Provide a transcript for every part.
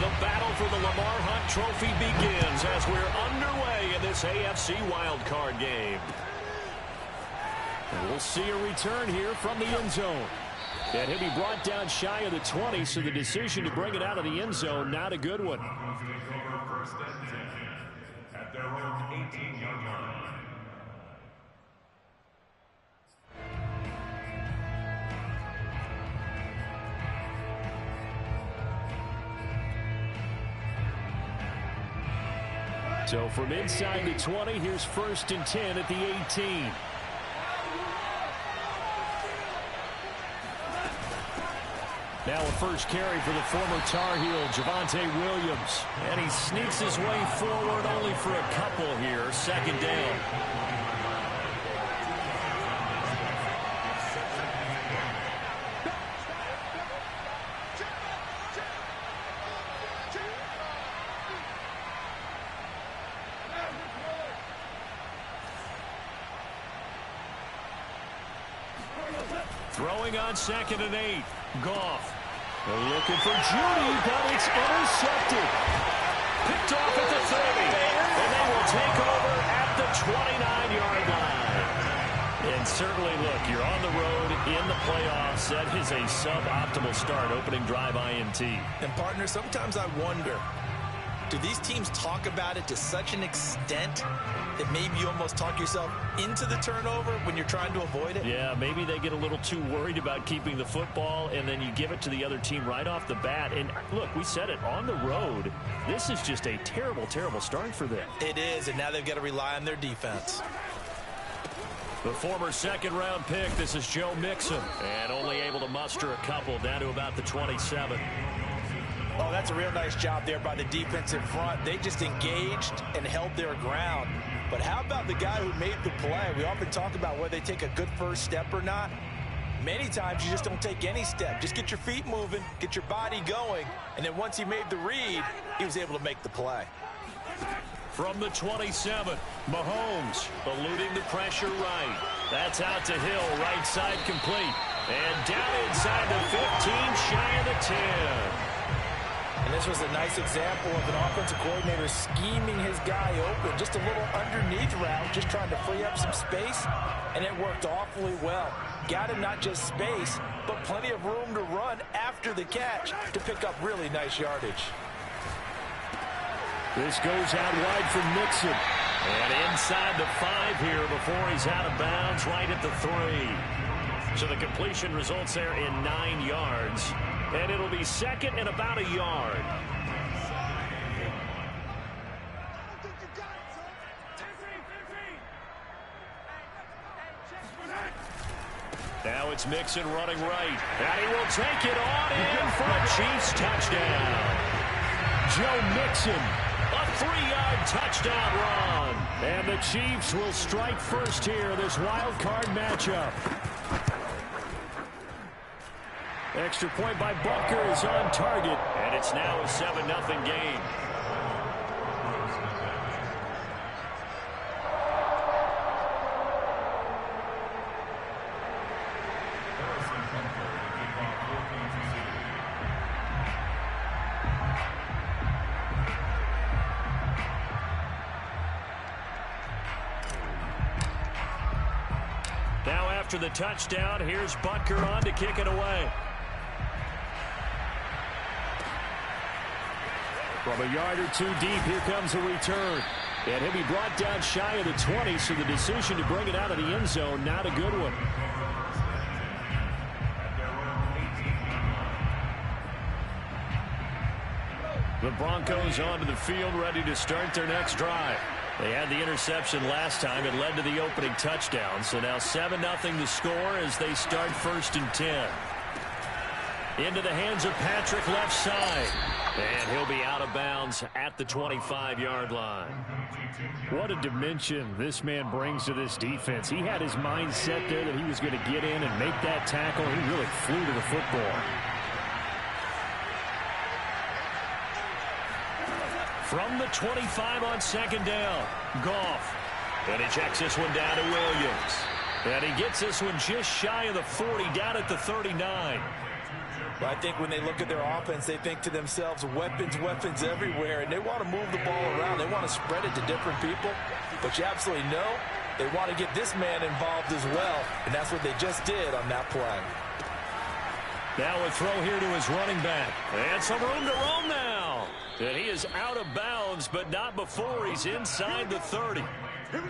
The battle for the Lamar Hunt Trophy begins as we're underway in this AFC wildcard game. And we'll see a return here from the end zone. And he'll be brought down shy of the 20, so the decision to bring it out of the end zone, not a good one. First and 10 at their own 18-yard line. So from inside the 20, here's 1st and 10 at the 18. Now a first carry for the former Tar Heel, Javonte Williams. And he sneaks his way forward only for a couple here. 2nd down. Throwing on 2nd and 8. Goff. They're looking for Judy, but it's intercepted. Picked off at the 30. And they will take over at the 29-yard line. And certainly, look, you're on the road in the playoffs. That is a suboptimal start, opening drive INT. And, partner, sometimes I wonder, do these teams talk about it to such an extent that maybe you almost talk yourself into the turnover when you're trying to avoid it? Yeah, maybe they get a little too worried about keeping the football, and then you give it to the other team right off the bat. And, look, we said it, on the road, this is just a terrible, terrible start for them. It is, and now they've got to rely on their defense. The former 2nd-round pick, this is Joe Mixon, and only able to muster a couple down to about the 27. Oh, that's a real nice job there by the defensive front. They just engaged and held their ground. But how about the guy who made the play? We often talk about whether they take a good first step or not. Many times you just don't take any step. Just get your feet moving, get your body going, and then once he made the read, he was able to make the play. From the 27, Mahomes eluding the pressure right. That's out to Hill, right side complete. And down inside the 15, shy of the 10. And this was a nice example of an offensive coordinator scheming his guy open. Just a little underneath route, just trying to free up some space, and it worked awfully well. Got him not just space, but plenty of room to run after the catch to pick up really nice yardage. This goes out wide for Mixon. And inside the 5 here before he's out of bounds, right at the 3. So the completion results there in 9 yards. And it'll be 2nd and about a yard. Now it's Mixon running right. And he will take it on in for a Chiefs touchdown. Joe Mixon, a 3-yard touchdown run. And the Chiefs will strike first here, this wild card matchup. Extra point by Butker is on target, and it's now a 7-0 game. Now after the touchdown, here's Butker on to kick it away. From a yard or two deep, here comes a return. And he'll be brought down shy of the 20, so the decision to bring it out of the end zone, not a good one. The Broncos onto the field, ready to start their next drive. They had the interception last time. It led to the opening touchdown. So now 7-0 the score as they start 1st and 10. Into the hands of Patrick, left side. And he'll be out of bounds at the 25-yard line. What a dimension this man brings to this defense. He had his mind set there that he was going to get in and make that tackle. He really flew to the football. From the 25 on 2nd down, Goff. And he checks this one down to Williams. And he gets this one just shy of the 40, down at the 39. But I think when they look at their offense, they think to themselves, weapons, weapons everywhere, and they want to move the ball around. They want to spread it to different people. But you absolutely know they want to get this man involved as well, and that's what they just did on that play. Now a throw here to his running back. And some room to roam now. And he is out of bounds, but not before he's inside the 30.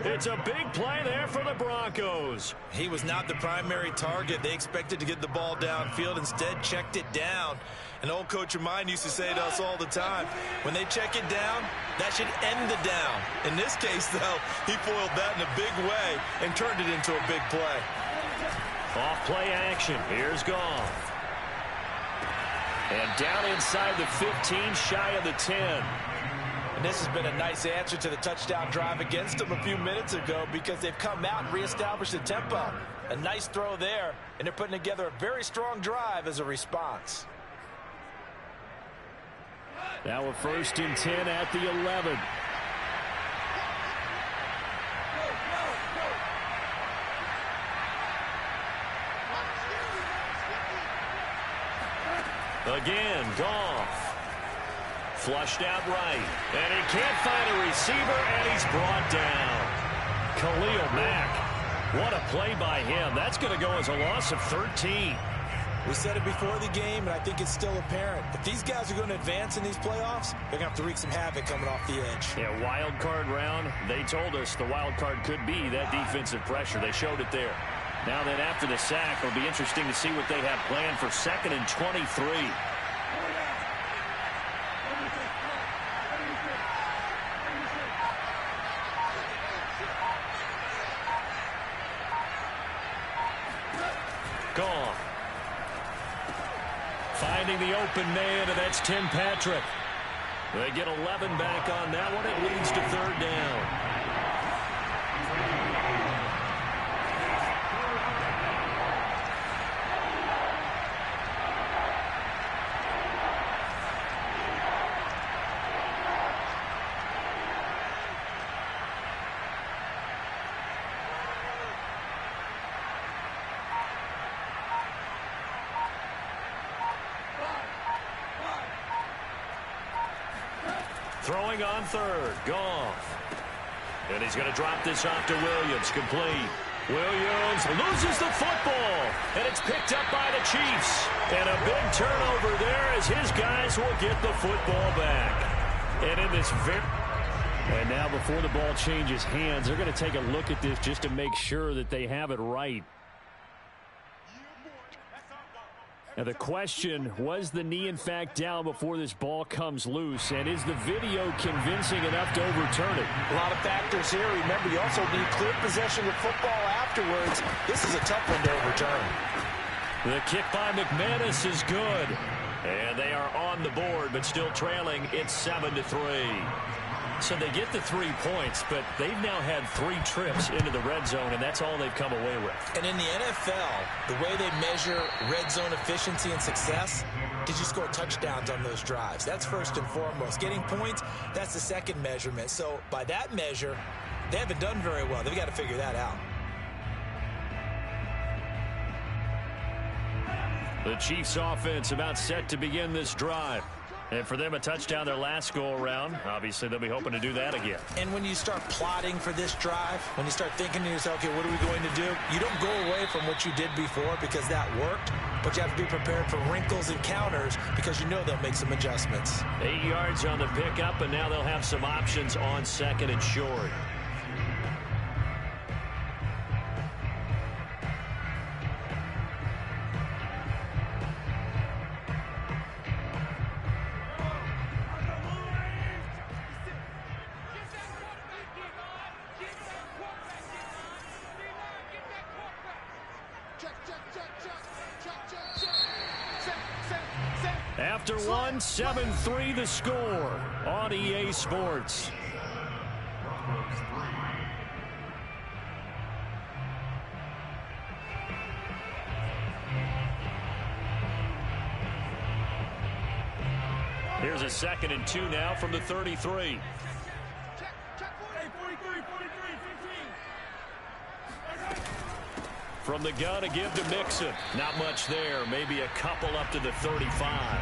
It's a big play there for the Broncos. He was not the primary target. They expected to get the ball downfield. Instead, checked it down. An old coach of mine used to say to us all the time, when they check it down, that should end the down. In this case, though, he foiled that in a big way and turned it into a big play. Off play action. Here's Goff. And down inside the 15, shy of the 10. And this has been a nice answer to the touchdown drive against them a few minutes ago because they've come out and reestablished the tempo. A nice throw there, and they're putting together a very strong drive as a response. Now a 1st and 10 at the 11. Again, Goff. Flushed out right. And he can't find a receiver, and he's brought down. Khalil Mack. What a play by him. That's going to go as a loss of 13. We said it before the game, and I think it's still apparent. If these guys are going to advance in these playoffs, they're going to have to wreak some havoc coming off the edge. Yeah, wild card round. They told us the wild card could be that defensive pressure. They showed it there. Now then, after the sack, it'll be interesting to see what they have planned for 2nd and 23. Gone. Finding the open man, and that's Tim Patrick. They get 11 back on that one. It leads to 3rd down. Throwing on 3rd, Goff. And he's going to drop this off to Williams, complete. Williams loses the football, and it's picked up by the Chiefs. And a big turnover there as his guys will get the football back. And in this and now before the ball changes hands, they're going to take a look at this just to make sure that they have it right. Now the question, was the knee in fact down before this ball comes loose? And is the video convincing enough to overturn it? A lot of factors here. Remember, you also need clear possession of football afterwards. This is a tough one to overturn. The kick by McManus is good. And they are on the board, but still trailing. It's 7-3. So they get the 3 points, but they've now had 3 trips into the red zone, and that's all they've come away with. And in the NFL, the way they measure red zone efficiency and success, did you score touchdowns on those drives? That's first and foremost. Getting points, that's the second measurement. So by that measure, they haven't done very well. They've got to figure that out. The Chiefs offense about set to begin this drive. And for them, a touchdown their last go-around. Obviously, they'll be hoping to do that again. And when you start plotting for this drive, when you start thinking to yourself, okay, what are we going to do? You don't go away from what you did before because that worked, but you have to be prepared for wrinkles and counters because you know they'll make some adjustments. 8 yards on the pickup, and now they'll have some options on 2nd and short. After one, 7-3 the score on EA Sports. Here's a 2nd and 2 now from the 33. From the gun, a give to Mixon. Not much there. Maybe a couple up to the 35.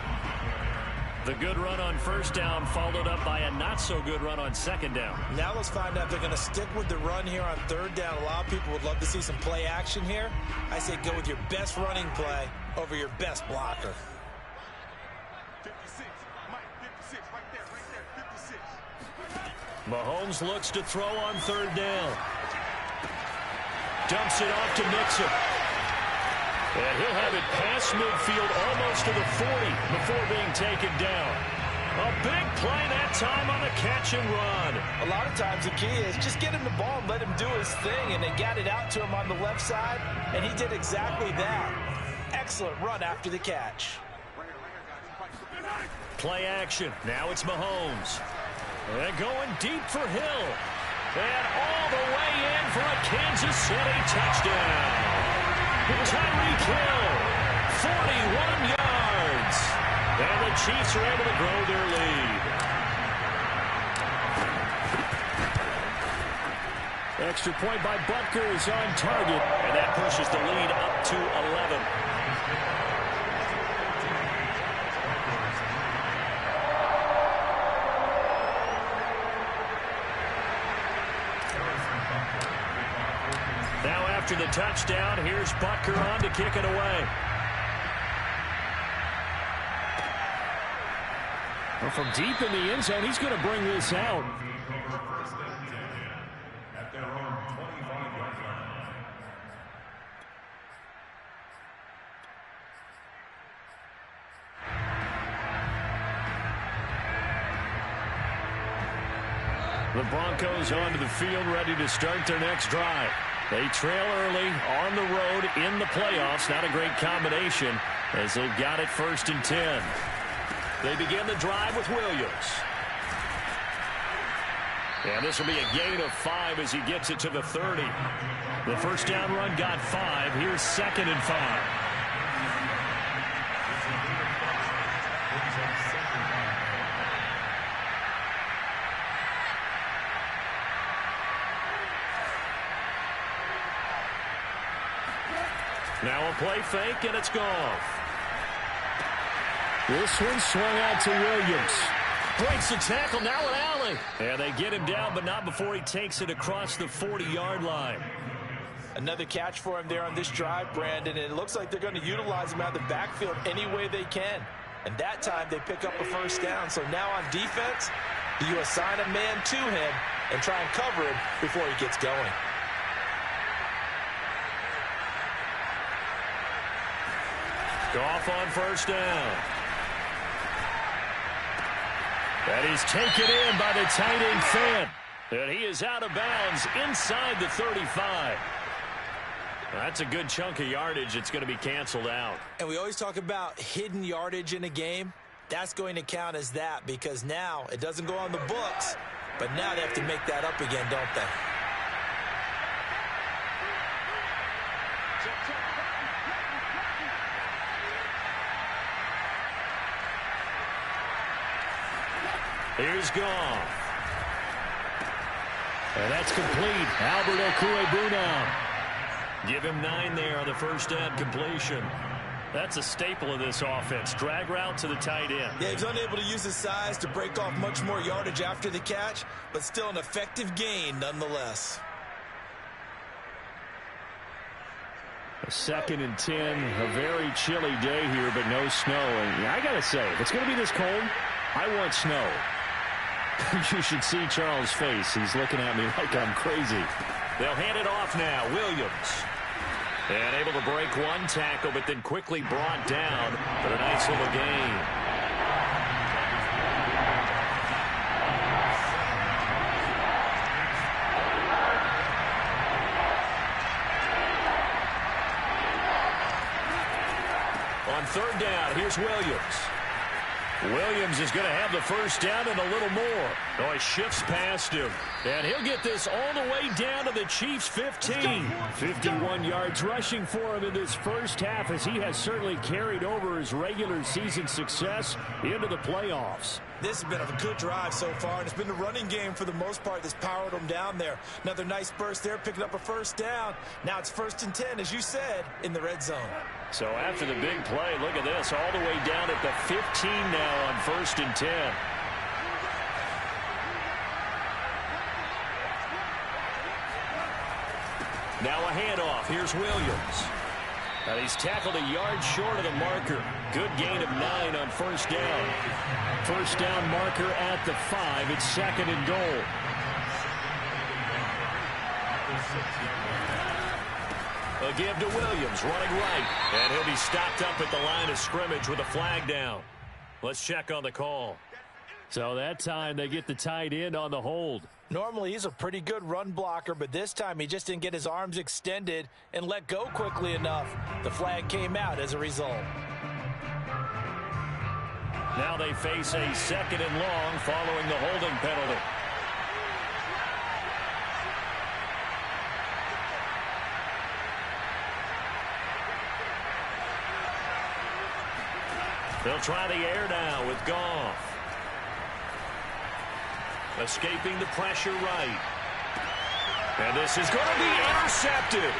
The good run on first down followed up by a not-so-good run on second down. Now let's find out if they're going to stick with the run here on third down. A lot of people would love to see some play action here. I say go with your best running play over your best blocker. 56, Mike, 56, right there, 56. Mahomes looks to throw on third down. Dumps it off to Mixon. And he'll have it past midfield almost to the 40 before being taken down. A big play that time on the catch and run. A lot of times the key is just get him the ball and let him do his thing, and they got it out to him on the left side, and he did exactly that. Excellent run after the catch. Play action. Now it's Mahomes. And going deep for Hill. And all the way in for a Kansas City touchdown. Tyreek Hill, 41 yards. And the Chiefs are able to grow their lead. Extra point by Butker is on target. And that pushes the lead up to 11. Now after the touchdown, here's Butker on to kick it away. Well, from deep in the end zone, he's going to bring this out. At their own 25-yard line. The Broncos onto the field, ready to start their next drive. They trail early on the road in the playoffs. Not a great combination as they've got it 1st and 10. They begin the drive with Williams. And this will be a gain of 5 as he gets it to the 30. The first down run got 5. Here's 2nd and 5. Now a play fake, and it's gone. This one swung out to Williams. Breaks the tackle, now an alley. And they get him down, but not before he takes it across the 40-yard line. Another catch for him there on this drive, Brandon, and it looks like they're going to utilize him out of the backfield any way they can. And that time they pick up a first down. So now on defense, you assign a man to him and try and cover him before he gets going. Goff on first down. That is taken in by the tight end Fant. And he is out of bounds inside the 35. That's a good chunk of yardage. It's going to be canceled out. And we always talk about hidden yardage in a game. That's going to count as that because now it doesn't go on the books, but now they have to make that up again, don't they? Here's Goff. And that's complete. Albert Okwuegbunam. Give him 9 there on the first down completion. That's a staple of this offense. Drag route to the tight end. Yeah, he's unable to use his size to break off much more yardage after the catch, but still an effective gain nonetheless. A 2nd and 10. A very chilly day here, but no snow. And I got to say, if it's going to be this cold, I want snow. You should see Charles' face. He's looking at me like I'm crazy. They'll hand it off now. Williams. And able to break one tackle, but then quickly brought down for a nice little gain. On third down, here's Williams. Williams is going to have the first down and a little more. Oh, he shifts past him. And he'll get this all the way down to the Chiefs' 15. 51 yards rushing for him in this first half, as he has certainly carried over his regular season success into the playoffs. This has been a good drive so far, and it's been the running game for the most part that's powered them down there. Another nice burst there, picking up a first down. Now it's 1st and 10, as you said, in the red zone. So after the big play, look at this, all the way down at the 15 now on 1st and 10. Now a handoff. Here's Williams. And he's tackled a yard short of the marker. Good gain of 9 on first down. First down marker at the 5. It's 2nd and goal. A give to Williams, running right. And he'll be stopped up at the line of scrimmage with a flag down. Let's check on the call. So that time they get the tight end on the hold. Normally he's a pretty good run blocker, but this time he just didn't get his arms extended and let go quickly enough. The flag came out as a result. Now they face a 2nd and long following the holding penalty. They'll try the air now with Goff. Escaping the pressure right. And this is going to be intercepted.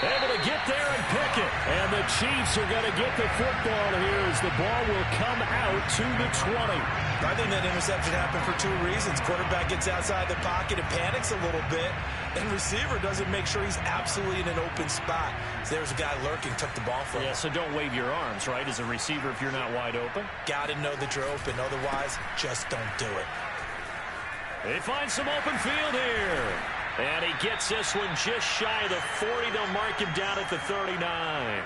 Able to get there and pick it. And the Chiefs are going to get the football here as the ball will come out to the 20. I think that interception happened for 2 reasons. Quarterback gets outside the pocket and panics a little bit. And receiver doesn't make sure he's absolutely in an open spot. So there's a guy lurking, took the ball from him. Yeah, so don't wave your arms, right, as a receiver if you're not wide open. Got to know that you're open. Otherwise, just don't do it. They find some open field here. And he gets this one just shy of the 40. They'll mark him down at the 39.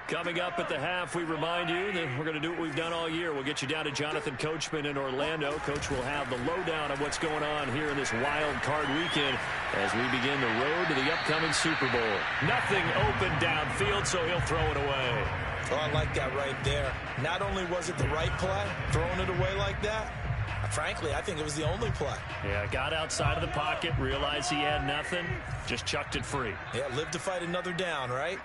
Coming up at the half, we remind you that we're going to do what we've done all year. We'll get you down to Jonathan Coachman in Orlando. Coach will have the lowdown of what's going on here in this wild card weekend as we begin the road to the upcoming Super Bowl. Nothing open downfield, so he'll throw it away. Oh, I like that right there. Not only was it the right play, throwing it away like that, frankly, I think it was the only play. Yeah, got outside of the pocket, realized he had nothing, just chucked it free. Yeah, live to fight another down, right?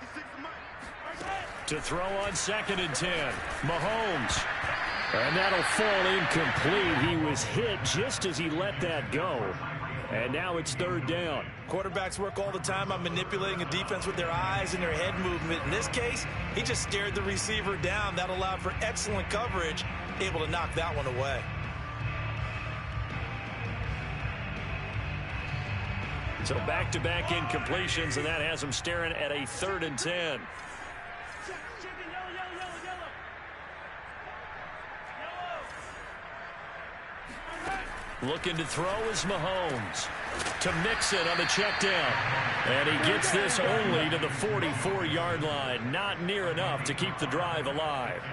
To throw on 2nd and 10. Mahomes. And that'll fall incomplete. He was hit just as he let that go. And now it's 3rd down. Quarterbacks work all the time on manipulating a defense with their eyes and their head movement. In this case, he just stared the receiver down. That allowed for excellent coverage, able to knock that one away. So back-to-back incompletions, and that has him staring at a 3rd and 10. Looking to throw is Mahomes. To Mixon on the check down. And he gets this only to the 44-yard line. Not near enough to keep the drive alive.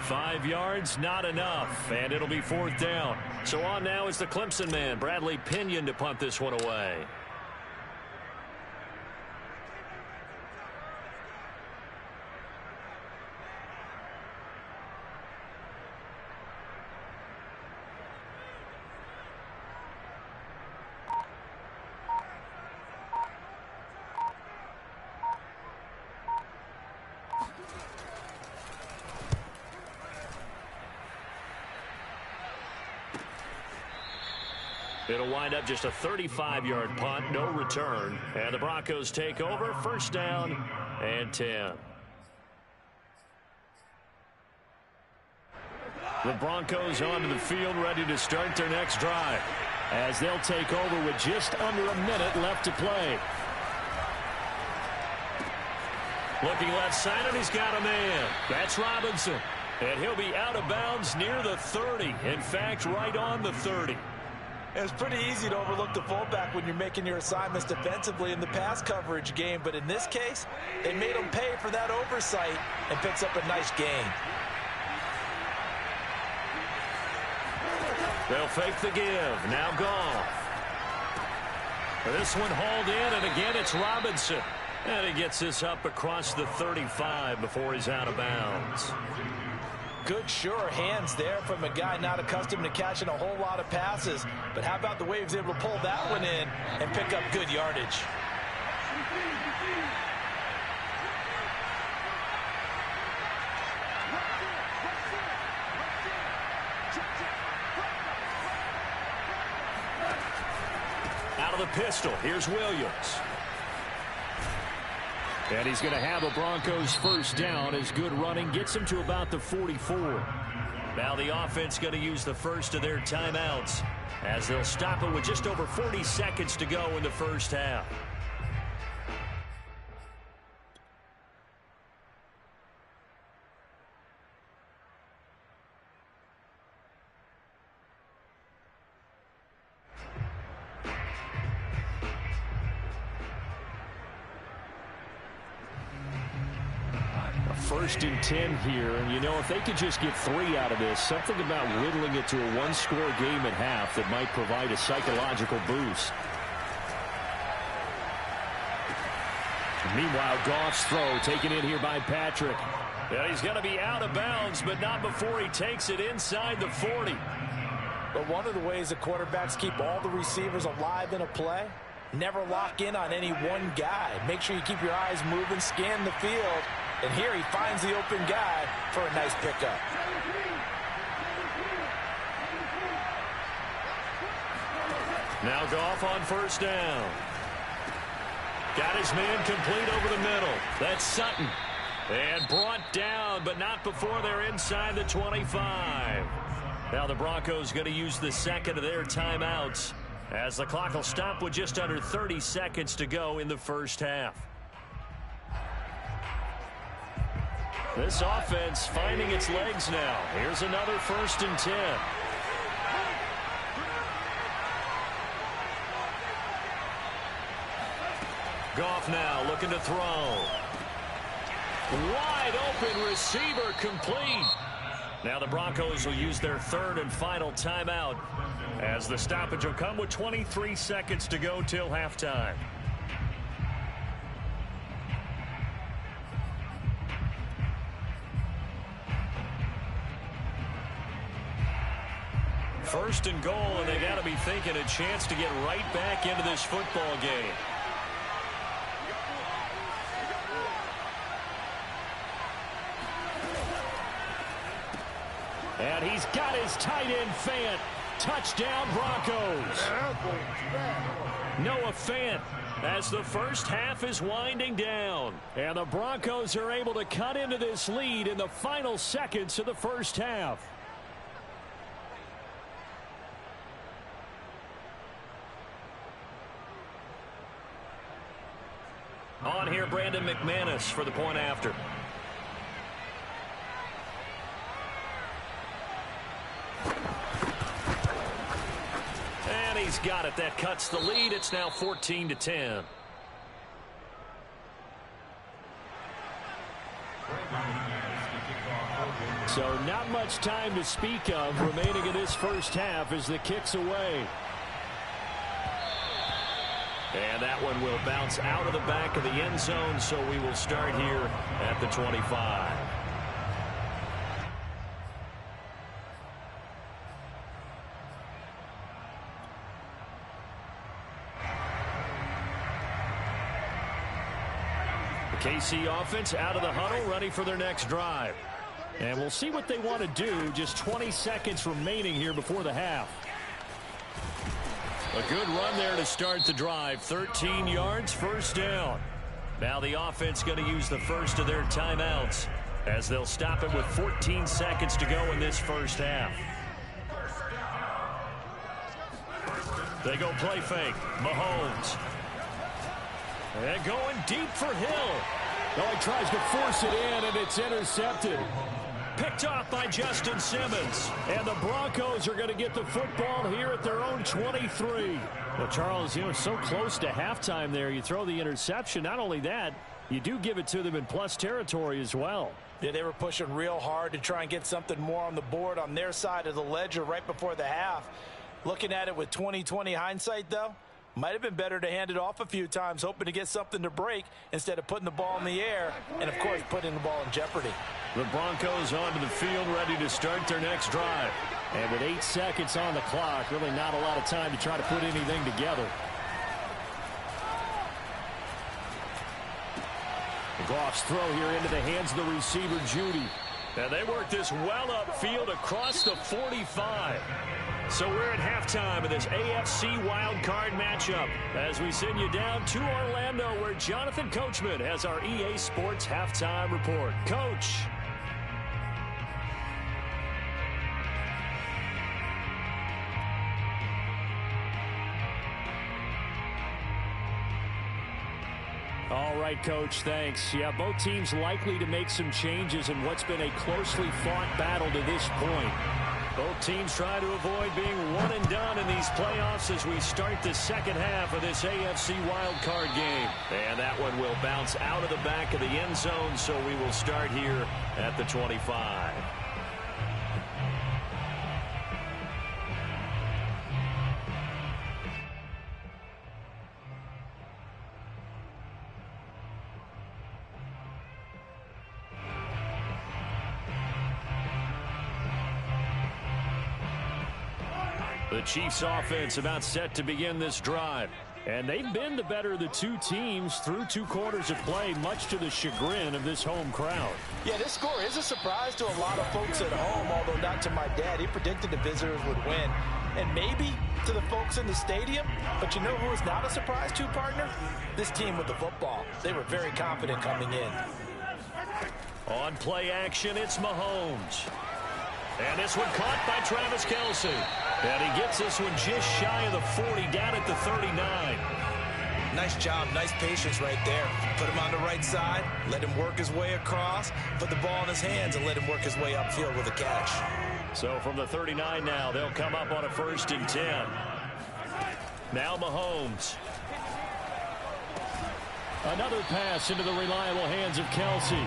5 yards, not enough. And it'll be 4th down. So on now is the Clemson man, Bradley Pinion, to punt this one away. It'll wind up just a 35-yard punt, no return. And the Broncos take over, 1st down and 10. The Broncos onto the field, ready to start their next drive, as they'll take over with just under a minute left to play. Looking left side, and he's got a man. That's Robinson. And he'll be out of bounds near the 30. In fact, right on the 30. It's pretty easy to overlook the fullback when you're making your assignments defensively in the pass coverage game, but in this case, they made him pay for that oversight and picks up a nice gain. They'll fake the give. Now Goff. This one hauled in, and again it's Robinson. And he gets this up across the 35 before he's out of bounds. Good, sure hands there from a guy not accustomed to catching a whole lot of passes. But how about the way he was able to pull that one in and pick up good yardage? Out of the pistol, here's Williams. And he's going to have a Broncos first down as good running gets him to about the 44. Now the offense going to use the first of their timeouts as they'll stop it with just over 40 seconds to go in the first half. First and 10 here, and you know, if they could just get 3 out of this, something about whittling it to a one-score game at half that might provide a psychological boost. Meanwhile, Goff's throw taken in here by Patrick. Yeah, he's going to be out of bounds, but not before he takes it inside the 40. But one of the ways the quarterbacks keep all the receivers alive in a play, never lock in on any one guy. Make sure you keep your eyes moving, scan the field. And here he finds the open guy for a nice pickup. Now Goff on first down. Got his man complete over the middle. That's Sutton. And brought down, but not before they're inside the 25. Now the Broncos going to use the second of their timeouts as the clock will stop with just under 30 seconds to go in the first half. This offense finding its legs now. Here's another first and 10. Goff now looking to throw. Wide open receiver complete. Now the Broncos will use their third and final timeout as the stoppage will come with 23 seconds to go till halftime. First and goal, and they got to be thinking a chance to get right back into this football game. And he's got his tight end Fant. Touchdown Broncos. Noah Fant as the first half is winding down. And the Broncos are able to cut into this lead in the final seconds of the first half. On here, Brandon McManus for the point after. And he's got it. That cuts the lead. It's now 14-10. So not much time to speak of remaining in this first half as the kick's away. And that one will bounce out of the back of the end zone, so we will start here at the 25. The KC offense out of the huddle, ready for their next drive. And we'll see what they want to do. Just 20 seconds remaining here before the half. A good run there to start the drive. 13 yards, first down. Now the offense going to use the first of their timeouts as they'll stop it with 14 seconds to go in this first half. They go play fake. Mahomes. And going deep for Hill. Oh, he tries to force it in, and it's intercepted. Picked off by Justin Simmons. And the Broncos are going to get the football here at their own 23. Well, Charles, you know, so close to halftime there. You throw the interception. Not only that, you do give it to them in plus territory as well. Yeah, they were pushing real hard to try and get something more on the board on their side of the ledger right before the half. Looking at it with 20/20 hindsight, though, Might have been better to hand it off a few times, hoping to get something to break instead of putting the ball in the air and, of course, putting the ball in jeopardy. The Broncos onto the field, ready to start their next drive. And with 8 seconds on the clock, really not a lot of time to try to put anything together. Goff's throw here into the hands of the receiver, Judy. And they work this well upfield across the 45. So we're at halftime of this AFC wildcard matchup as we send you down to Orlando, where Jonathan Coachman has our EA Sports halftime report. Coach. All right, Coach, thanks. Yeah, both teams likely to make some changes in what's been a closely fought battle to this point. Both teams try to avoid being one and done in these playoffs as we start the second half of this AFC wildcard game. And that one will bounce out of the back of the end zone, so we will start here at the 25. The Chiefs offense about set to begin this drive. And they've been the better of the two teams through 2 quarters of play, much to the chagrin of this home crowd. Yeah, this score is a surprise to a lot of folks at home, although not to my dad. He predicted the visitors would win. And maybe to the folks in the stadium. But you know who is not a surprise to, partner? This team with the football. They were very confident coming in. On play action, it's Mahomes. And this one caught by Travis Kelce. And he gets this one just shy of the 40, down at the 39. Nice job, nice patience right there. Put him on the right side, let him work his way across, put the ball in his hands, and let him work his way upfield with a catch. So from the 39 now, they'll come up on a 1st and 10. Now Mahomes. Another pass into the reliable hands of Kelce.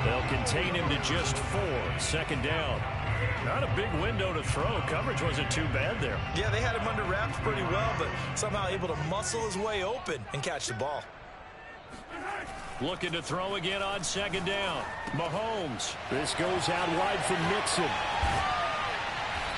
They'll contain him to just 4. 2nd down. Not a big window to throw. Coverage wasn't too bad there. Yeah, they had him under wraps pretty well, but somehow able to muscle his way open and catch the ball. Looking to throw again on 2nd down. Mahomes. This goes out wide for Mixon.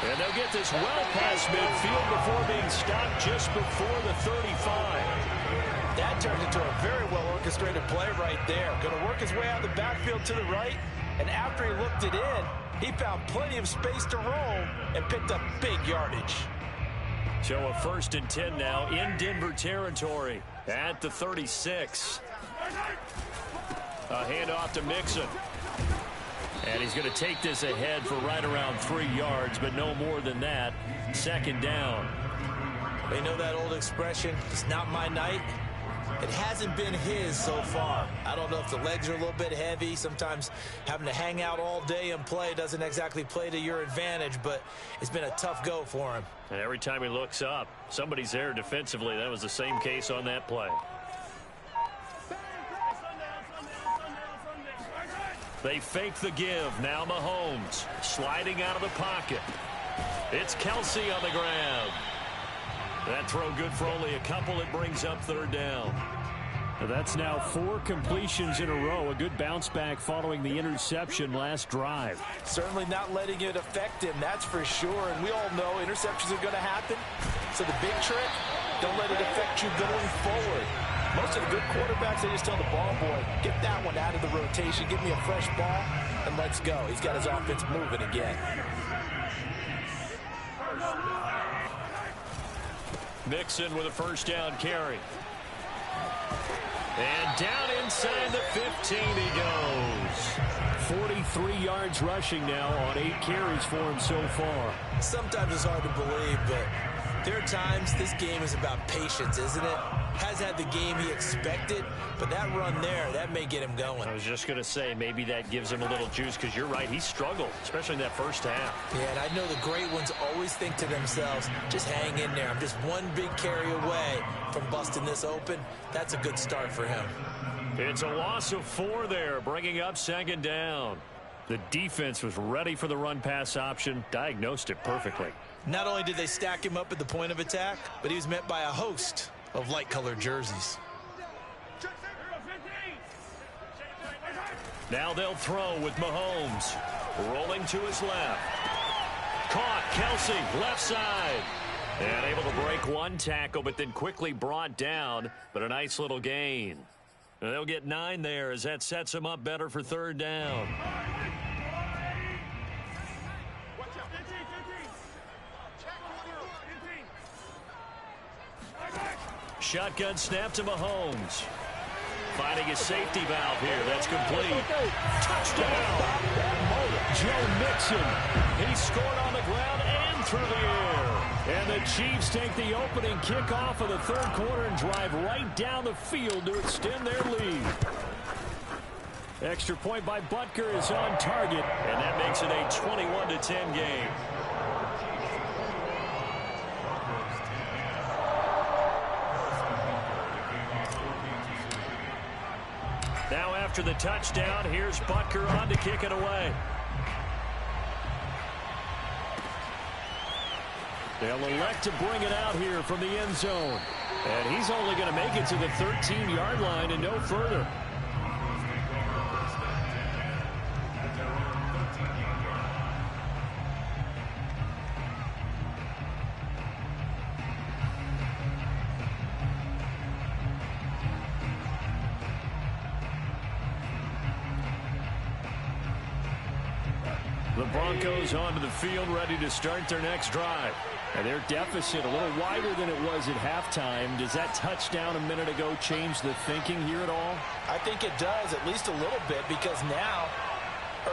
And they'll get this well past midfield before being stopped just before the 35. That turned into a very well-orchestrated play right there. Going to work his way out of the backfield to the right, and after he looked it in, he found plenty of space to roam and picked up big yardage. So a 1st and 10 now in Denver territory at the 36. A handoff to Mixon. And he's going to take this ahead for right around 3 yards, but no more than that. 2nd down. They know that old expression, it's not my night. It hasn't been his so far. I don't know if the legs are a little bit heavy. Sometimes having to hang out all day and play doesn't exactly play to your advantage, but it's been a tough go for him. And every time he looks up, somebody's there defensively. That was the same case on that play. They fake the give. Now Mahomes sliding out of the pocket. It's Kelce on the ground. That throw good for only a couple. It brings up 3rd down. That's now 4 completions in a row. A good bounce back following the interception last drive. Certainly not letting it affect him, that's for sure. And we all know interceptions are going to happen. So the big trick, don't let it affect you going forward. Most of the good quarterbacks, they just tell the ball boy, get that one out of the rotation, give me a fresh ball, and let's go. He's got his offense moving again. Mixon with a 1st down carry. And down inside the 15 he goes. 43 yards rushing now on 8 carries for him so far. Sometimes it's hard to believe, but there are times this game is about patience, isn't it? Has had the game he expected, but that run there, that may get him going. I was just going to say, maybe that gives him a little juice, because you're right, he struggled, especially in that 1st half. Yeah, and I know the great ones always think to themselves, just hang in there. I'm just one big carry away from busting this open. That's a good start for him. It's a loss of 4 there, bringing up 2nd down. The defense was ready for the run-pass option, diagnosed it perfectly. Not only did they stack him up at the point of attack, but he was met by a host of light-colored jerseys. Now they'll throw with Mahomes. Rolling to his left. Caught, Kelsey, left side. And able to break one tackle, but then quickly brought down. But a nice little gain. And they'll get 9 there as that sets them up better for third down. Shotgun snap to Mahomes. Finding his safety valve here. That's complete. Touchdown. Joe Mixon. He scored on the ground and through the air. And the Chiefs take the opening kickoff of the third quarter and drive right down the field to extend their lead. Extra point by Butker is on target, and that makes it a 21-10 game. Now after the touchdown, here's Butker on to kick it away. They'll elect to bring it out here from the end zone. And he's only going to make it to the 13-yard line and no further. The Broncos onto the field, ready to start their next drive. And their deficit a little wider than it was at halftime. Does that touchdown a minute ago change the thinking here at all? I think it does, at least a little bit, because now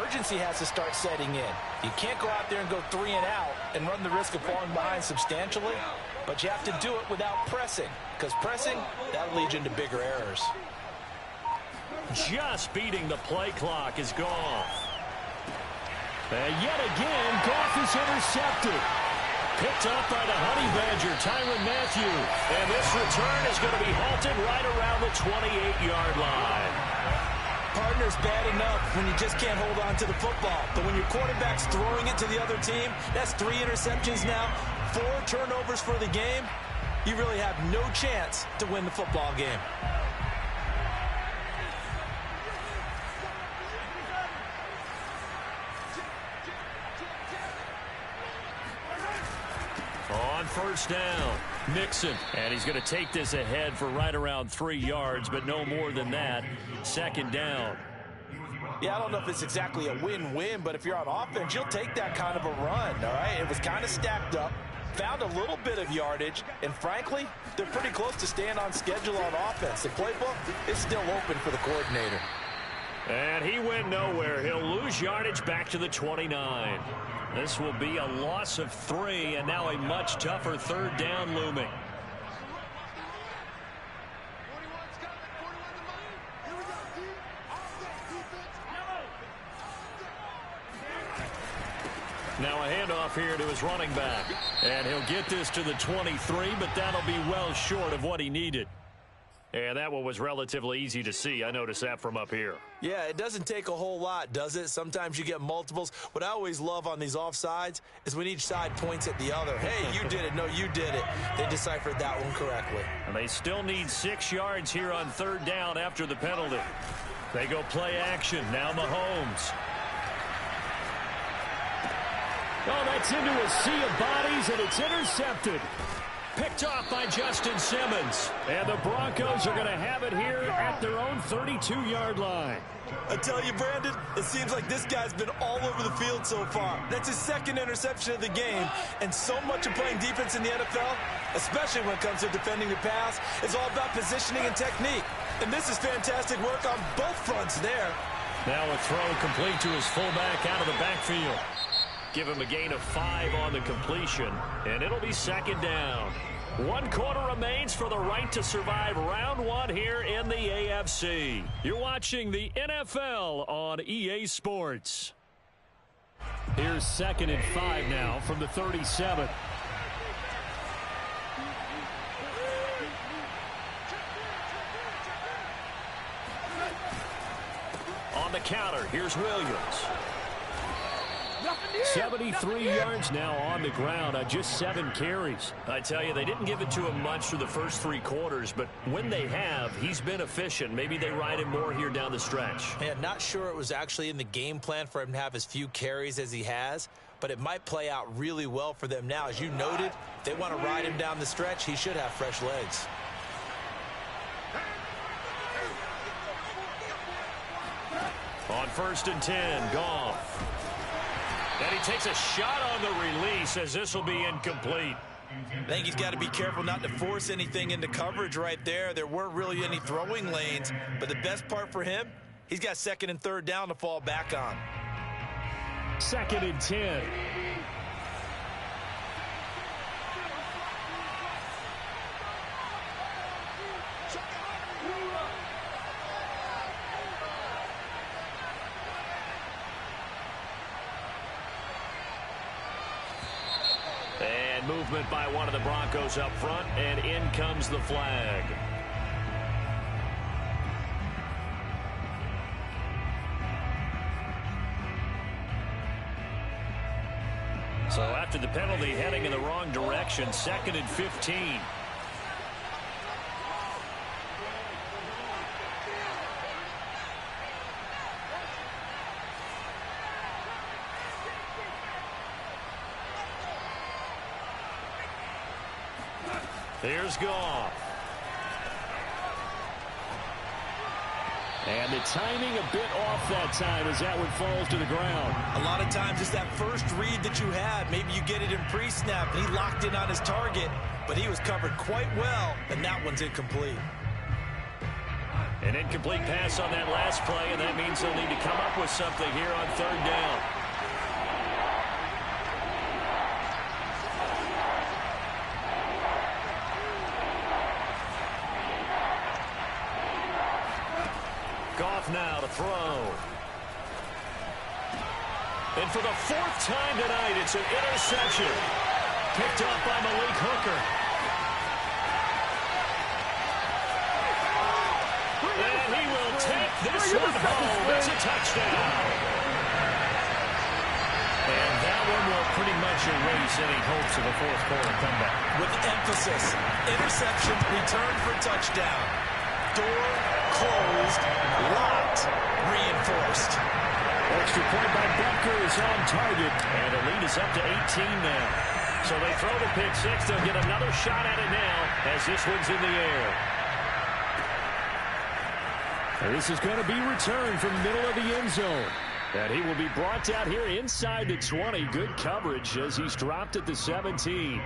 urgency has to start setting in. You can't go out there and go 3 and out and run the risk of falling behind substantially, but you have to do it without pressing, because pressing, that'll lead you into bigger errors. Just beating the play clock is Goff. And yet again, Goff is intercepted. Picked up by the Honey Badger, Tyrann Mathieu. And this return is going to be halted right around the 28-yard line. Partner's bad enough when you just can't hold on to the football. But when your quarterback's throwing it to the other team, that's 3 interceptions now, 4 turnovers for the game. You really have no chance to win the football game. On first down, Mixon. And he's going to take this ahead for right around 3 yards, but no more than that. Second down. Yeah, I don't know if it's exactly a win-win, but if you're on offense, you'll take that kind of a run, all right? It was kind of stacked up, found a little bit of yardage, and frankly, they're pretty close to staying on schedule on offense. The playbook is still open for the coordinator. And he went nowhere. He'll lose yardage back to the 29. This will be a loss of 3, and now a much tougher third down looming. Now a handoff here to his running back. And he'll get this to the 23, but that'll be well short of what he needed. And that one was relatively easy to see. I noticed that from up here. Yeah, it doesn't take a whole lot, does it? Sometimes you get multiples. What I always love on these offsides is when each side points at the other. Hey, you did it. No, you did it. They deciphered that one correctly. And they still need 6 yards here on third down after the penalty. They go play action. Now Mahomes. Oh, that's into a sea of bodies, and it's intercepted. Picked off by Justin Simmons. And the Broncos are going to have it here at their own 32-yard line. I tell you, Brandon, it seems like this guy's been all over the field so far. That's his 2nd interception of the game. And so much of playing defense in the NFL, especially when it comes to defending the pass, is all about positioning and technique. And this is fantastic work on both fronts there. Now a throw complete to his fullback out of the backfield. Give him a gain of 5 on the completion, and it'll be second down. 1 quarter remains for the right to survive round 1 here in the AFC. You're watching the NFL on EA Sports. Here's 2nd and 5 now from the 37. On the counter, here's Williams. 73 yards now on the ground on just 7 carries. I tell you, they didn't give it to him much for the first 3 quarters, but when they have, he's been efficient. Maybe they ride him more here down the stretch. Yeah, not sure it was actually in the game plan for him to have as few carries as he has, but it might play out really well for them now. As you noted, if they want to ride him down the stretch, he should have fresh legs. On 1st and 10, Goff. And he takes a shot on the release as this will be incomplete. I think he's got to be careful not to force anything into coverage right there. There weren't really any throwing lanes, but the best part for him, he's got 2nd and 3rd down to fall back on. 2nd and 10. And movement by one of the Broncos up front, and in comes the flag. So after the penalty, heading in the wrong direction, 2nd and 15. Here's Goff. And the timing a bit off that time as that one falls to the ground. A lot of times it's that first read that you have. Maybe you get it in pre-snap, and he locked in on his target, but he was covered quite well, and that one's incomplete. An incomplete pass on that last play, and that means they'll need to come up with something here on 3rd down. Goff now to throw. And for the 4th time tonight, it's an interception. Picked up by Malik Hooker. And he will take this one home. It's a touchdown. And that one will pretty much erase any hopes of a 4th quarter comeback. With emphasis, interception, return for touchdown. Door closed, locked, reinforced. Extra point by Bunker is on target, and the lead is up to 18 now. So they throw the pick 6. They'll get another shot at it now as this one's in the air. And this is going to be returned from the middle of the end zone. And he will be brought down here inside the 20. Good coverage as he's dropped at the 17.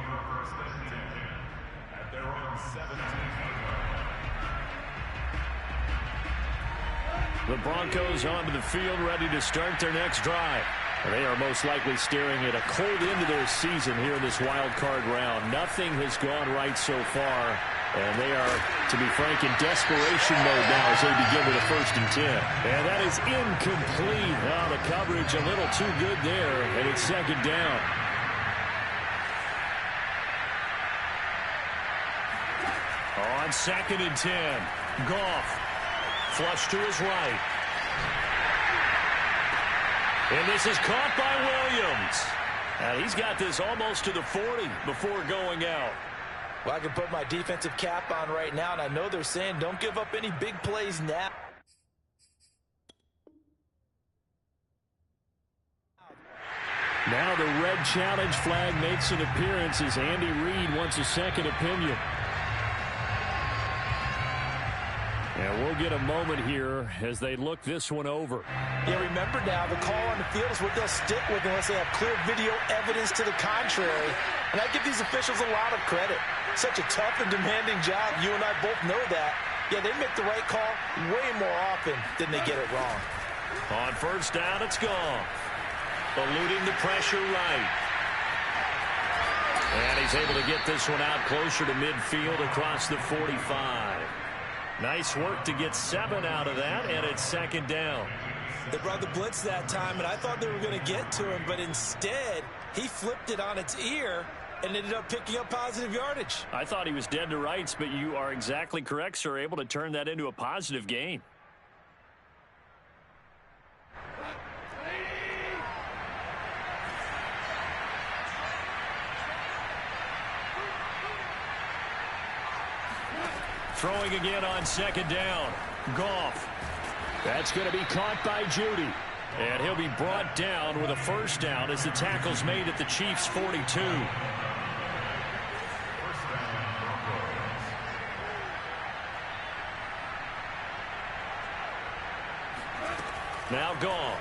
At their own 17. The Broncos onto the field, ready to start their next drive. They are most likely staring at a cold end to their season here in this wild card round. Nothing has gone right so far, and they are, to be frank, in desperation mode now as they begin with a 1st and 10. And that is incomplete. Oh, the coverage a little too good there, and it's 2nd down. On 2nd and 10, Goff. Flush to his right. And this is caught by Williams. And he's got this almost to the 40 before going out. Well, I can put my defensive cap on right now, and I know they're saying don't give up any big plays now. Now the red challenge flag makes an appearance as Andy Reid wants a 2nd opinion. And we'll get a moment here as they look this one over. Yeah, remember now, the call on the field is what they'll stick with unless they have clear video evidence to the contrary. And I give these officials a lot of credit. Such a tough and demanding job. You and I both know that. Yeah, they make the right call way more often than they get it wrong. On 1st down, it's gone. Eluding the pressure right. And he's able to get this one out closer to midfield across the 45. Nice work to get 7 out of that, and it's 2nd down. They brought the blitz that time, and I thought they were going to get to him, but instead, he flipped it on its ear and ended up picking up positive yardage. I thought he was dead to rights, but you are exactly correct, sir, able to turn that into a positive gain. Throwing again on second down. Goff. That's going to be caught by Judy. And he'll be brought down with a first down as the tackle's made at the Chiefs' 42. Now Goff.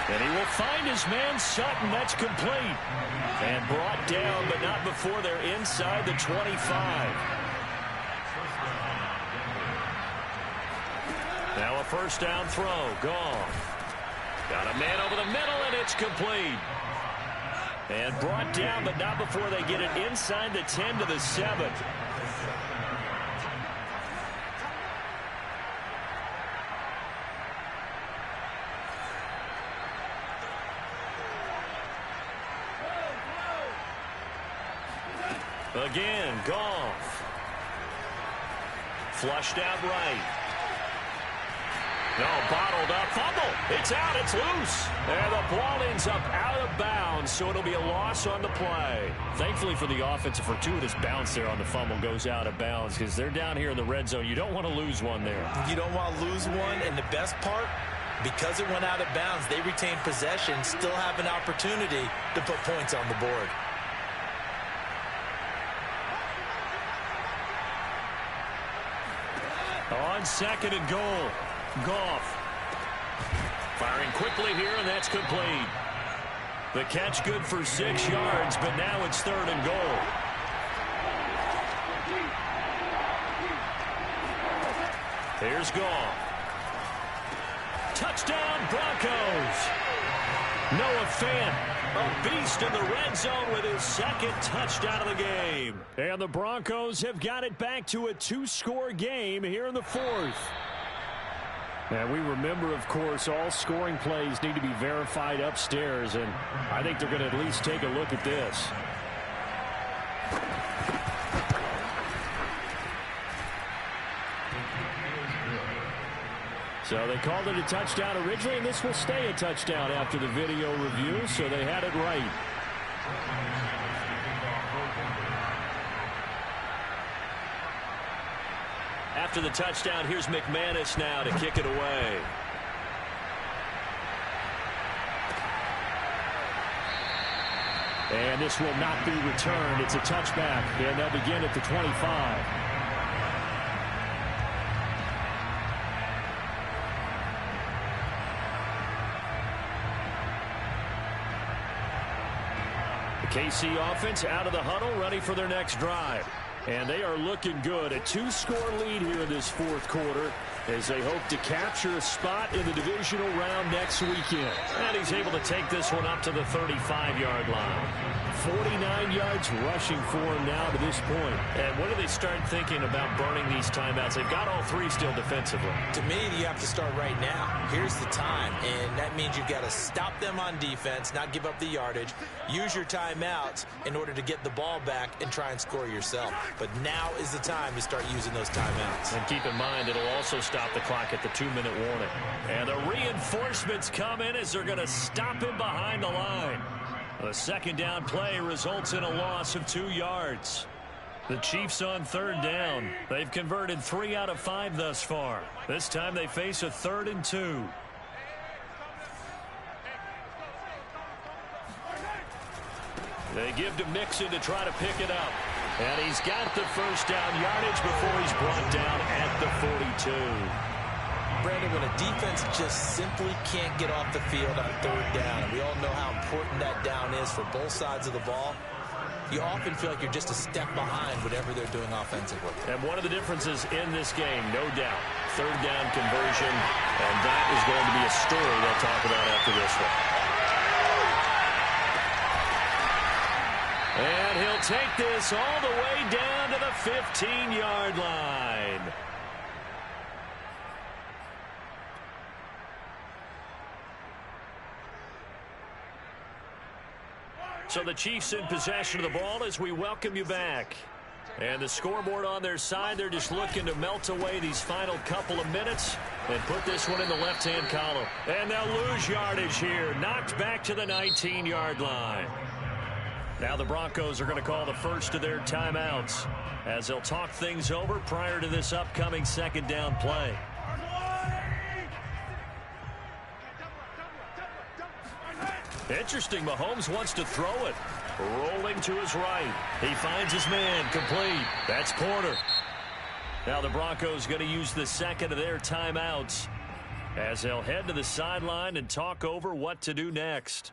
And he will find his man Sutton. That's complete. And brought down, but not before they're inside the 25. Now a first down throw. Goff. Got a man over the middle, and it's complete. And brought down, but not before they get it inside the 10 to the 7. Again, Goff. Flushed out right. No, bottled up. Fumble. It's out. It's loose. And the ball ends up out of bounds, so it'll be a loss on the play. Thankfully for the offense, a fortuitous bounce there on the fumble goes out of bounds because they're down here in the red zone. You don't want to lose one there. You don't want to lose one, and the best part, because it went out of bounds, they retain possession, still have an opportunity to put points on the board. On second and goal, Goff. Firing quickly here, and that's complete. The catch good for 6 yards, but now it's third and goal. Here's Goff. Touchdown, Broncos. Noah Fant, a beast in the red zone with his second touchdown of the game. And the Broncos have got it back to a 2-score game here in the 4th. And we remember, of course, all scoring plays need to be verified upstairs, and I think they're going to at least take a look at this. So they called it a touchdown originally, and this will stay a touchdown after the video review, so they had it right. After the touchdown, here's McManus now to kick it away. And this will not be returned. It's a touchback, and they'll begin at the 25. KC offense out of the huddle, ready for their next drive. And they are looking good. A 2-score lead here in this 4th quarter as they hope to capture a spot in the divisional round next weekend. And he's able to take this one up to the 35-yard line. 49 yards rushing for him now to this point. And when do they start thinking about burning these timeouts? They've got all 3 still defensively. To me, you have to start right now. Here's the time, and that means you've got to stop them on defense, not give up the yardage, use your timeouts in order to get the ball back and try and score yourself. But now is the time to start using those timeouts. And keep in mind, it'll also stop the clock at the 2-minute warning. And the reinforcements come in as they're going to stop him behind the line. A second down play results in a loss of 2 yards. The Chiefs on third down. They've converted 3 out of 5 thus far. This time they face a 3rd and 2. They give to Mixon to try to pick it up. And he's got the first down yardage before he's brought down at the 42. Brandon, when a defense just simply can't get off the field on third down, and we all know how important that down is for both sides of the ball, you often feel like you're just a step behind whatever they're doing offensively. And one of the differences in this game, no doubt, third down conversion, and that is going to be a story they'll talk about after this one. And he'll take this all the way down to the 15-yard line. So the Chiefs in possession of the ball as we welcome you back. And the scoreboard on their side, they're just looking to melt away these final couple of minutes and put this one in the left-hand column. And they'll lose yardage here, knocked back to the 19-yard line. Now the Broncos are going to call the first of their timeouts as they'll talk things over prior to this upcoming second down play. Interesting, Mahomes wants to throw it. Rolling to his right. He finds his man, complete. That's Porter. Now the Broncos going to use the second of their timeouts as they'll head to the sideline and talk over what to do next.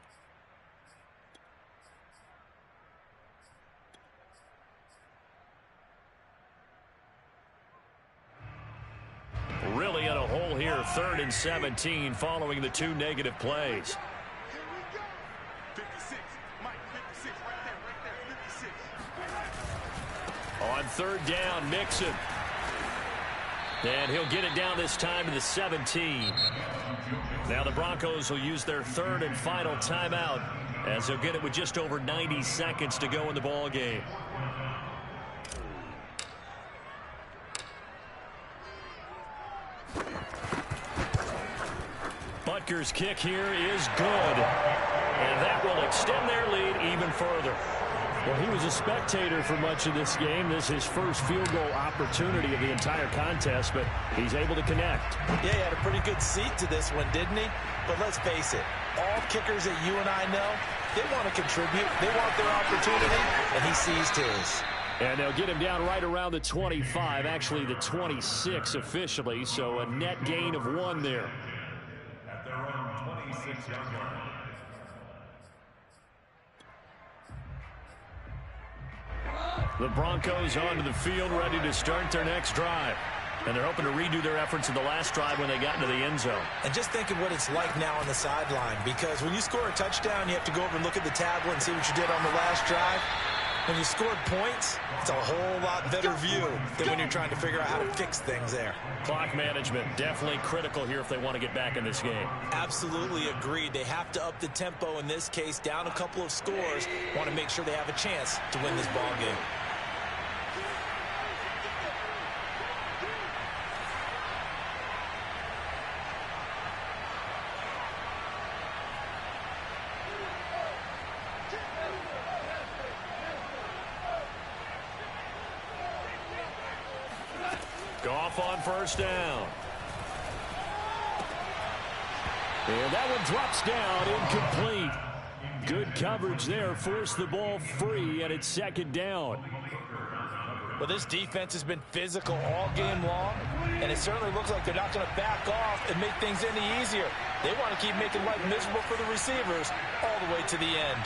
Really in a hole here, 3rd and 17 following the 2 negative plays. On 3rd down, Mixon. And he'll get it down this time to the 17. Now the Broncos will use their 3rd and final timeout as they'll get it with just over 90 seconds to go in the ball game. Butker's kick here is good. And that will extend their lead even further. Well, he was a spectator for much of this game. This is his first field goal opportunity of the entire contest, but he's able to connect. Yeah, he had a pretty good seat to this one, didn't he? But let's face it, all kickers that you and I know, they want to contribute. They want their opportunity, and he seized his. And they'll get him down right around the 25, actually the 26 officially, so a net gain of 1 there. At their own 26-yard line. The Broncos onto the field, ready to start their next drive. And they're hoping to redo their efforts in the last drive when they got into the end zone. And just think of what it's like now on the sideline, because when you score a touchdown, you have to go over and look at the tablet and see what you did on the last drive. When you scored points, it's a whole lot better view than when you're trying to figure out how to fix things there. Clock management definitely critical here if they want to get back in this game. Absolutely agreed. They have to up the tempo in this case, down a couple of scores, want to make sure they have a chance to win this ball game. Goff on 1st down. And that one drops down, incomplete. Good coverage there, forced the ball free, and it's 2nd down. Well, this defense has been physical all game long, and it certainly looks like they're not going to back off and make things any easier. They want to keep making life miserable for the receivers all the way to the end.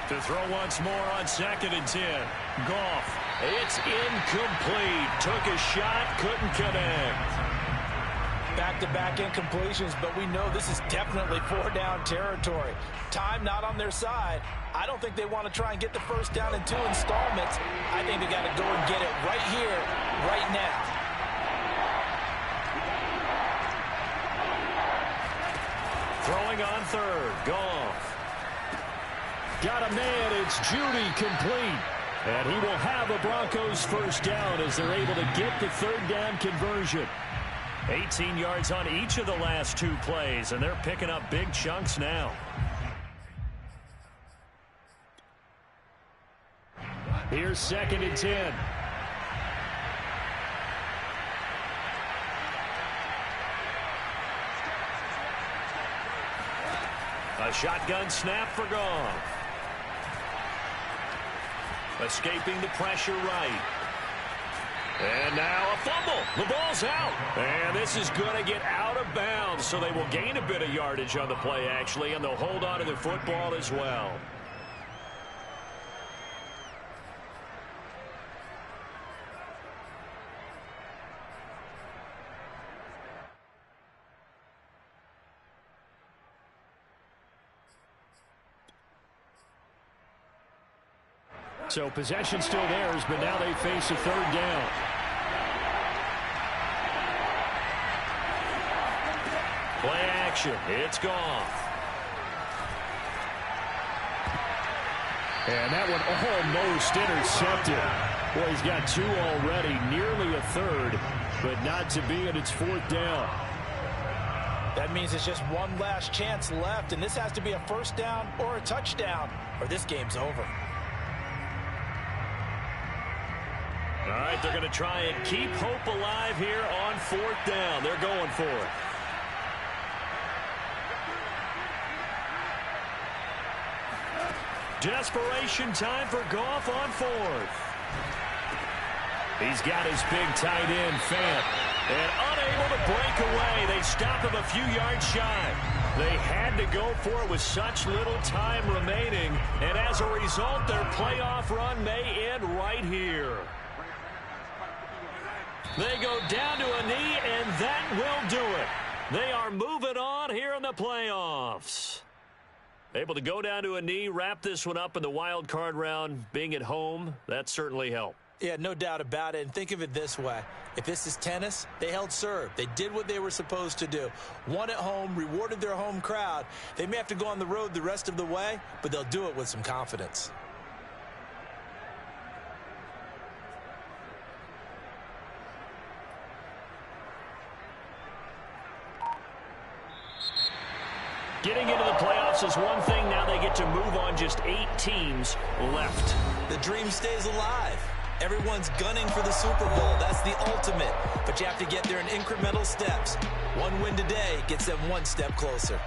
To throw once more on 2nd and 10. Goff. It's incomplete. Took a shot, couldn't connect. Back-to-back incompletions, but we know this is definitely 4-down territory. Time not on their side. I don't think they want to try and get the 1st down in 2 installments. I think they got to go and get it right here, right now. Throwing on 3rd. Goff. Got a man. It's Judy, complete. And he will have a Broncos 1st down as they're able to get the 3rd down conversion. 18 yards on each of the last 2 plays, and they're picking up big chunks now. Here's 2nd and 10. A shotgun snap for Goff. Escaping the pressure right. And now a fumble. The ball's out. And this is going to get out of bounds, so they will gain a bit of yardage on the play, actually, and they'll hold on to the football as well. So possession still theirs, but now they face a 3rd down. Play action. It's Goff. And that one almost intercepted. Boy, he's got 2 already, nearly a 3rd, but not to be, and it's 4th down. That means it's just one last chance left, and this has to be a first down or a touchdown, or this game's over. All right, they're going to try and keep hope alive here on 4th down. They're going for it. Desperation time for Goff on 4th. He's got his big tight end, Fant, and unable to break away. They stop him a few yards shy. They had to go for it with such little time remaining, and as a result, their playoff run may end right here. They go down to a knee, and that will do it. They are moving on here in the playoffs. Able to go down to a knee, wrap this one up in the wild card round. Being at home, that certainly helped. Yeah, no doubt about it. And think of it this way. If this is tennis, they held serve. They did what they were supposed to do. Won at home, rewarded their home crowd. They may have to go on the road the rest of the way, but they'll do it with some confidence. Getting into the playoffs is one thing. Now they get to move on. Just 8 teams left. The dream stays alive. Everyone's gunning for the Super Bowl. That's the ultimate. But you have to get there in incremental steps. One win today gets them one step closer.